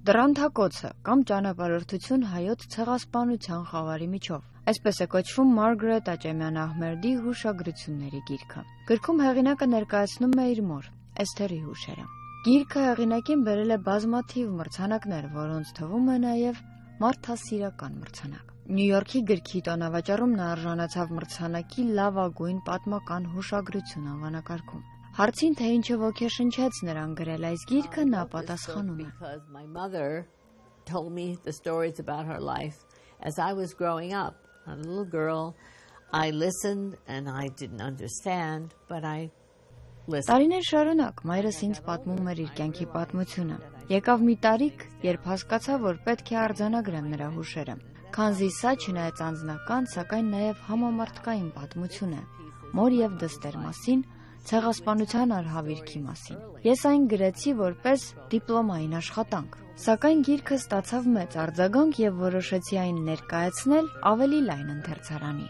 Դրանթակոցը կամ ճանապարհորդություն հայոց ցեղասպանության խավարի միջով։ Այսպես է կոչվում Մարգարետ Աճեմյան-Ահմեդի հուշագրությունների գիրքը։ Գրքում հեղինակը ներկայացնում է իր մոր Էսթերի հուշերը։ Գիրքը հեղինակին բերել է բազմաթիվ մրցանակներ, որոնց թվում է նաև մարդասիրական մրցանակ։ Նյու Յորքի գրքի տոնավաճառում նա արժանացավ մրցանակի լավագույն պատմական հուշագրություն անվանակարգում։ Հարցին, թե ինչը ոգեշնչեց նրան գրել այս գիրքը, նա պատասխանում է. My mother told me the stories about her life as I was growing up. A little girl, I listened and I didn't understand, but I listened. Տարիներ շարունակ մայրս ինձ պատմում էր իր կյանքի պատմությունը։ Եկավ մի տարիք, երբ հասկացա, որ պետք է արձանագրեմ նրա հուշերը։ Քանզի սա չնայած անձնական, սակայն նաև համամարտկային պատմություն է, մոր եւ դստեր մասին, ցեղասպանության արհավիրքի մասին։ Ես այն գրեցի որպես դիպլոմային աշխատանք, սակայն գիրքը ստացավ մեծ արձագանք եւ որոշեցի այն ներկայացնել ավելի լայն ընթերցարանի։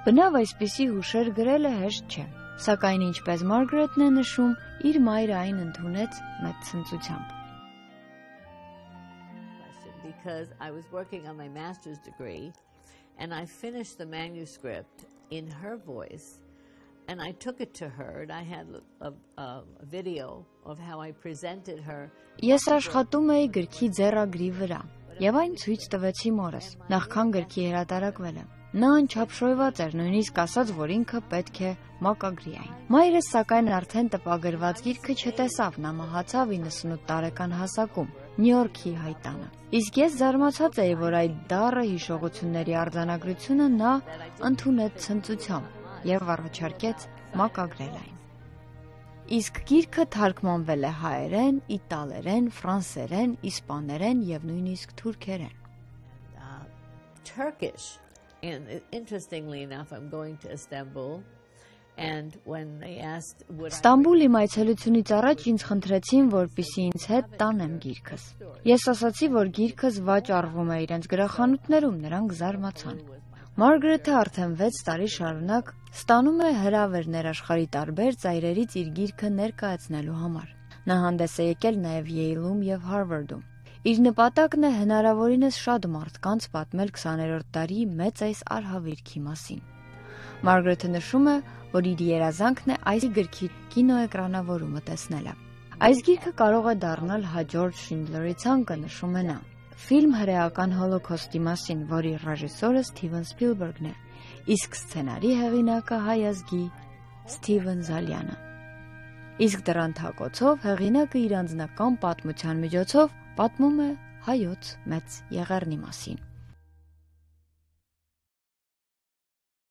Բնավ այսպիսի հուշեր գրելը հեշտ չէ, սակայն ինչպես Մարգարետն է նշում, իր մայրը այն ընդունեց մեծ ցնծությամբ։ Because I was working on my master's degree and I finished the manuscript in her voice. And I took it to her and I had a video of how I presented her. Ես աշխատում էի գրքի ձեռագրի վրա եւ այն ցույց տվեցի մորս, նախքան գրքի հրատարակվելը։ Նա անչափշոյված էր, նույնիսկ ասաց, որ ինքը պետք է մակագրի այն։ Մայրս սակայն արդեն տպագրված գիրքը չտեսավ, նա մահացավ 98 տարեկան հասակում Նյու Յորքի հայտանը։ Իսկ ես զարմացած էի, որ այդ դառը հիշողությունների արձանագրությունը նա ընդունեց ցնծությամբ եւ առաջարկեց մակագրել այն։ Իսկ գիրքը թարգմանվել է հայերեն, իտալերեն, ֆրանսերեն, իսպաներեն եւ նույնիսկ թուրքերեն։ Turkish. And interestingly enough, I'm going to Istanbul. And when they asked would Ստամբուլի այցելությունից առաջ ինձ խնդրեցին, որպեսզի ինձ հետ տանեմ գիրքս։ Ես ասացի, որ գիրքս վաճառվում է իրենց գրախանութներում, նրանք զարմացան։ Մարգարետը արդեն 6 տարի շարունակ ստանում է հրավերներ աշխարհի տարբեր ծայրերից իր գիրքը ներկայացնելու համար։ Նա հանդես է եկել նաև Յեյլում եւ Հարվարդում։ Իր նպատակն է հնարավորինս շատ մարդկանց պատմել 20-րդ դարի մեծ այս արհավիրքի մասին։ Մարգարետը նշում է, որ իր երազանքն է այս գրքի կինոէկրանավորումը տեսնելը։ Այս գիրքը կարող է դառնալ հաջորդ Շինդլերի ցանկը, նշում է նա։ Ֆիլմ հրեական հոլոքոստի մասին, որի ռեժիսորը Սթիվեն Սփիլբերգն է, իսկ սցենարի հեղինակը հայ ազգի Ստիվեն Զալյանը։ Իսկ դրանթակոցով հեղինակը իր անձնական պատմության միջոցով պատմում է հայոց մեծ եղեռնի մասին։